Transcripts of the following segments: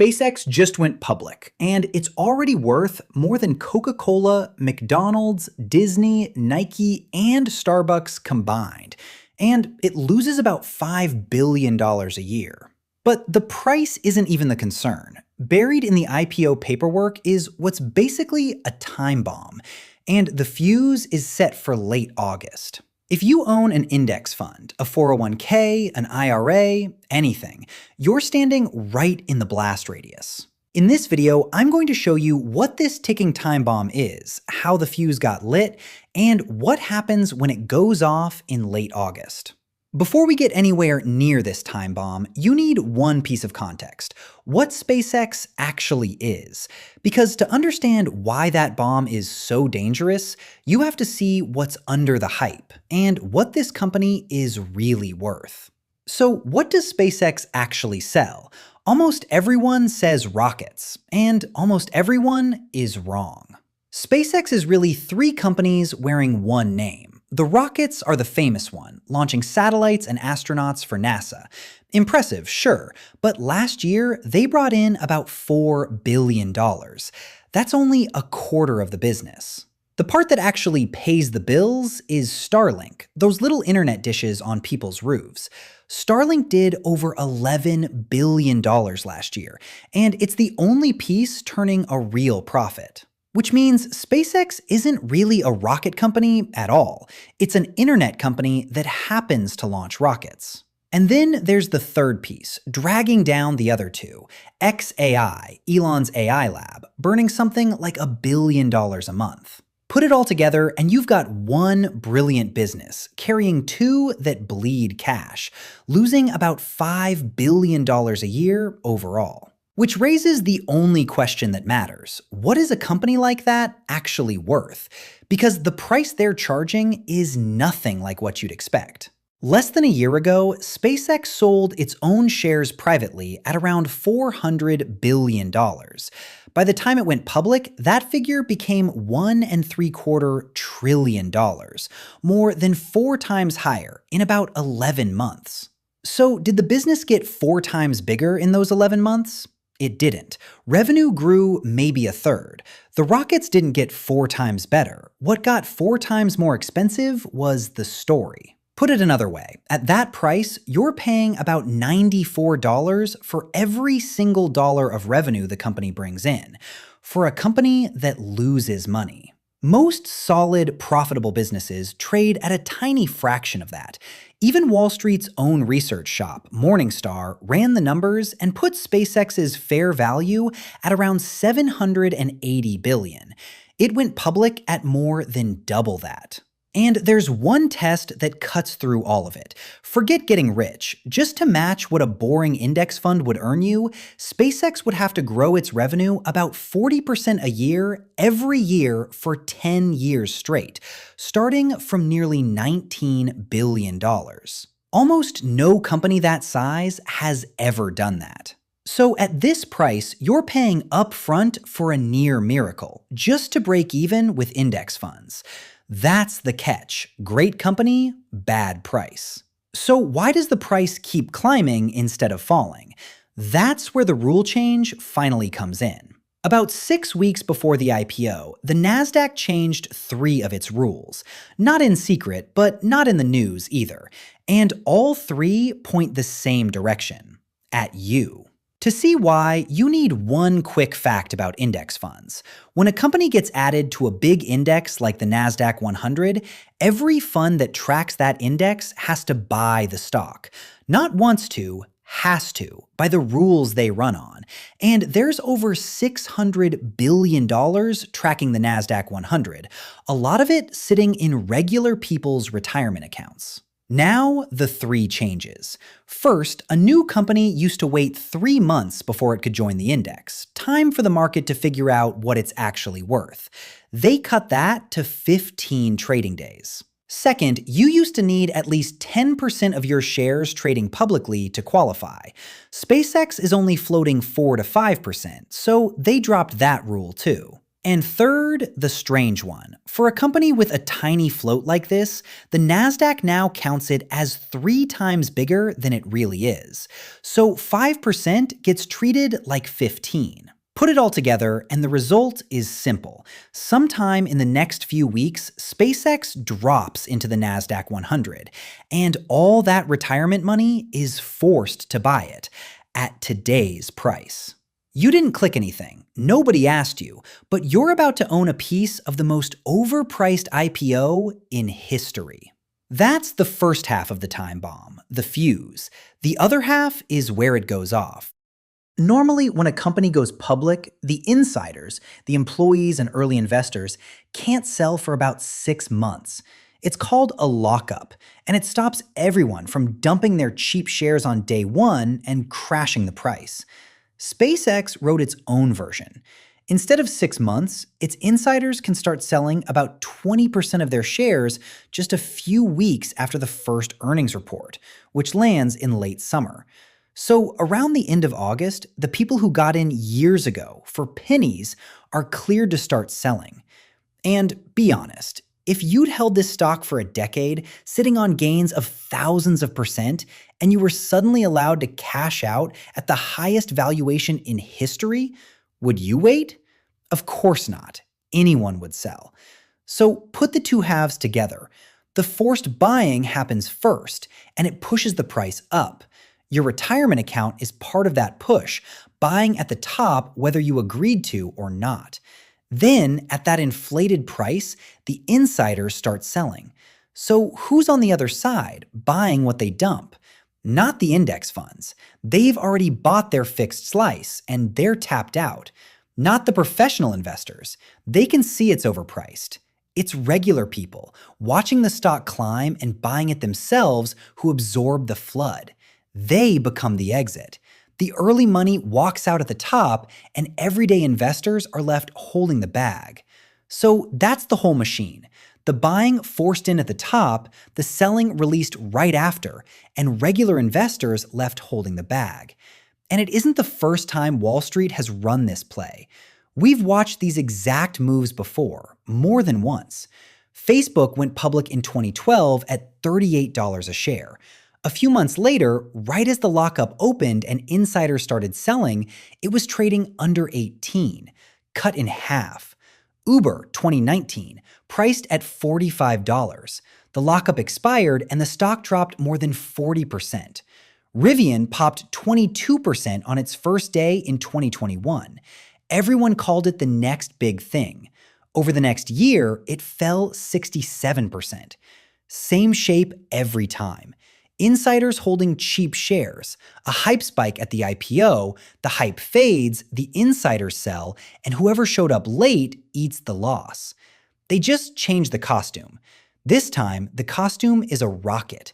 SpaceX just went public, and it's already worth more than Coca-Cola, McDonald's, Disney, Nike, and Starbucks combined. And it loses about $5 billion a year. But the price isn't even the concern. Buried in the IPO paperwork is what's basically a time bomb, and the fuse is set for late August. If you own an index fund, a 401k, an IRA, anything, you're standing right in the blast radius. In this video, I'm going to show you what this ticking time bomb is, how the fuse got lit, and what happens when it goes off in late August. Before we get anywhere near this time bomb, you need one piece of context: what SpaceX actually is. Because to understand why that bomb is so dangerous, you have to see what's under the hype and what this company is really worth. So what does SpaceX actually sell? Almost everyone says rockets, and almost everyone is wrong. SpaceX is really three companies wearing one name. The rockets are the famous one, launching satellites and astronauts for NASA. Impressive, sure, but last year they brought in about $4 billion. That's only a quarter of the business. The part that actually pays the bills is Starlink, those little internet dishes on people's roofs. Starlink did over $11 billion last year, and it's the only piece turning a real profit. Which means SpaceX isn't really a rocket company at all. It's an internet company that happens to launch rockets. And then there's the third piece, dragging down the other two, xAI, Elon's AI lab, burning something like $1 billion a month. Put it all together and you've got one brilliant business, carrying two that bleed cash, losing about $5 billion a year overall. Which raises the only question that matters: what is a company like that actually worth? Because the price they're charging is nothing like what you'd expect. Less than a year ago, SpaceX sold its own shares privately at around $400 billion. By the time it went public, that figure became $1.75 trillion, more than 4 times higher in about 11 months. So did the business get 4 times bigger in those 11 months? It didn't. Revenue grew maybe a third. The rockets didn't get 4 times better. What got 4 times more expensive was the story. Put it another way, at that price, you're paying about $94 for every single dollar of revenue the company brings in, for a company that loses money. Most solid, profitable businesses trade at a tiny fraction of that. Even Wall Street's own research shop, Morningstar, ran the numbers and put SpaceX's fair value at around $780 billion. It went public at more than double that. And there's one test that cuts through all of it. Forget getting rich. Just to match what a boring index fund would earn you, SpaceX would have to grow its revenue about 40% a year every year for 10 years straight, starting from nearly $19 billion. Almost no company that size has ever done that. So at this price, you're paying upfront for a near miracle, just to break even with index funds. That's the catch. Great company, bad price. So why does the price keep climbing instead of falling? That's where the rule change finally comes in. About 6 weeks before the IPO, the Nasdaq changed 3 of its rules. Not in secret, but not in the news either. And all 3 point the same direction: at you. To see why, you need one quick fact about index funds. When a company gets added to a big index like the Nasdaq 100, every fund that tracks that index has to buy the stock. Not wants to, has to, by the rules they run on. And there's over $600 billion tracking the Nasdaq 100, a lot of it sitting in regular people's retirement accounts. Now, the 3 changes. First, a new company used to wait 3 months before it could join the index, time for the market to figure out what it's actually worth. They cut that to 15 trading days. Second, you used to need at least 10% of your shares trading publicly to qualify. SpaceX is only floating 4 to 5%, so they dropped that rule too. And third, the strange one. For a company with a tiny float like this, the Nasdaq now counts it as 3 times bigger than it really is. So 5% gets treated like 15. Put it all together, and the result is simple. Sometime in the next few weeks, SpaceX drops into the Nasdaq 100, and all that retirement money is forced to buy it at today's price. You didn't click anything, nobody asked you, but you're about to own a piece of the most overpriced IPO in history. That's the first half of the time bomb, the fuse. The other half is where it goes off. Normally, when a company goes public, the insiders, the employees and early investors, can't sell for about 6 months. It's called a lockup, and it stops everyone from dumping their cheap shares on day one and crashing the price. SpaceX wrote its own version. Instead of 6 months, its insiders can start selling about 20% of their shares just a few weeks after the first earnings report, which lands in late summer. So around the end of August, the people who got in years ago for pennies are cleared to start selling. And be honest, if you'd held this stock for a decade, sitting on gains of thousands of percent, and you were suddenly allowed to cash out at the highest valuation in history, would you wait? Of course not. Anyone would sell. So put the two halves together. The forced buying happens first, and it pushes the price up. Your retirement account is part of that push, buying at the top whether you agreed to or not. Then, at that inflated price, the insiders start selling. So who's on the other side, buying what they dump? Not the index funds. They've already bought their fixed slice, and they're tapped out. Not the professional investors. They can see it's overpriced. It's regular people, watching the stock climb and buying it themselves, who absorb the flood. They become the exit. The early money walks out at the top, and everyday investors are left holding the bag. So that's the whole machine. The buying forced in at the top, the selling released right after, and regular investors left holding the bag. And it isn't the first time Wall Street has run this play. We've watched these exact moves before, more than once. Facebook went public in 2012 at $38 a share. A few months later, right as the lockup opened and insiders started selling, it was trading under 18, cut in half. Uber, 2019, priced at $45. The lockup expired and the stock dropped more than 40%. Rivian popped 22% on its first day in 2021. Everyone called it the next big thing. Over the next year, it fell 67%. Same shape every time. Insiders holding cheap shares, a hype spike at the IPO, the hype fades, the insiders sell, and whoever showed up late eats the loss. They just changed the costume. This time, the costume is a rocket.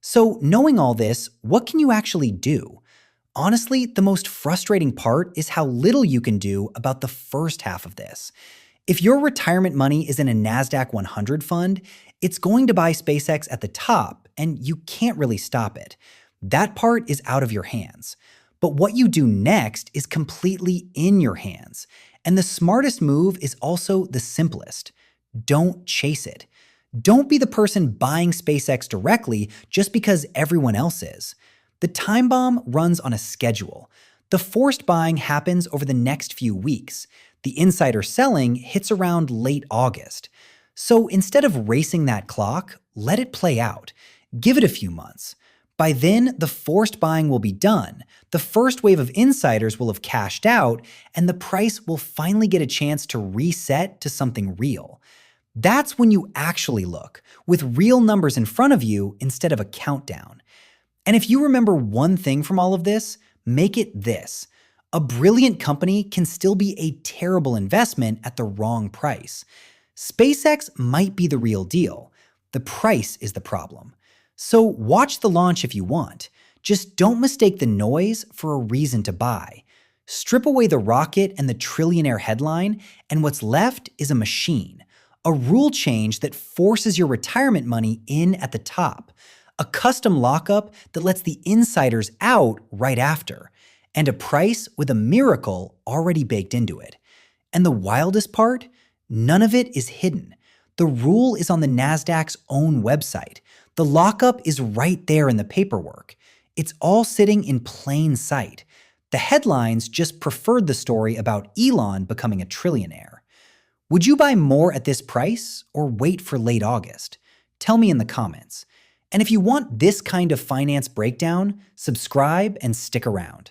So knowing all this, what can you actually do? Honestly, the most frustrating part is how little you can do about the first half of this. If your retirement money is in a Nasdaq 100 fund, it's going to buy SpaceX at the top, and you can't really stop it. That part is out of your hands. But what you do next is completely in your hands. And the smartest move is also the simplest. Don't chase it. Don't be the person buying SpaceX directly just because everyone else is. The time bomb runs on a schedule. The forced buying happens over the next few weeks. The insider selling hits around late August. So instead of racing that clock, let it play out. Give it a few months. By then, the forced buying will be done. The first wave of insiders will have cashed out, and the price will finally get a chance to reset to something real. That's when you actually look, with real numbers in front of you instead of a countdown. And if you remember one thing from all of this, make it this. A brilliant company can still be a terrible investment at the wrong price. SpaceX might be the real deal. The price is the problem. So watch the launch if you want. Just don't mistake the noise for a reason to buy. Strip away the rocket and the trillionaire headline, and what's left is a machine. A rule change that forces your retirement money in at the top. A custom lockup that lets the insiders out right after. And a price with a miracle already baked into it. And the wildest part? None of it is hidden. The rule is on the Nasdaq's own website. The lockup is right there in the paperwork. It's all sitting in plain sight. The headlines just preferred the story about Elon becoming a trillionaire. Would you buy more at this price or wait for late August? Tell me in the comments. And if you want this kind of finance breakdown, subscribe and stick around.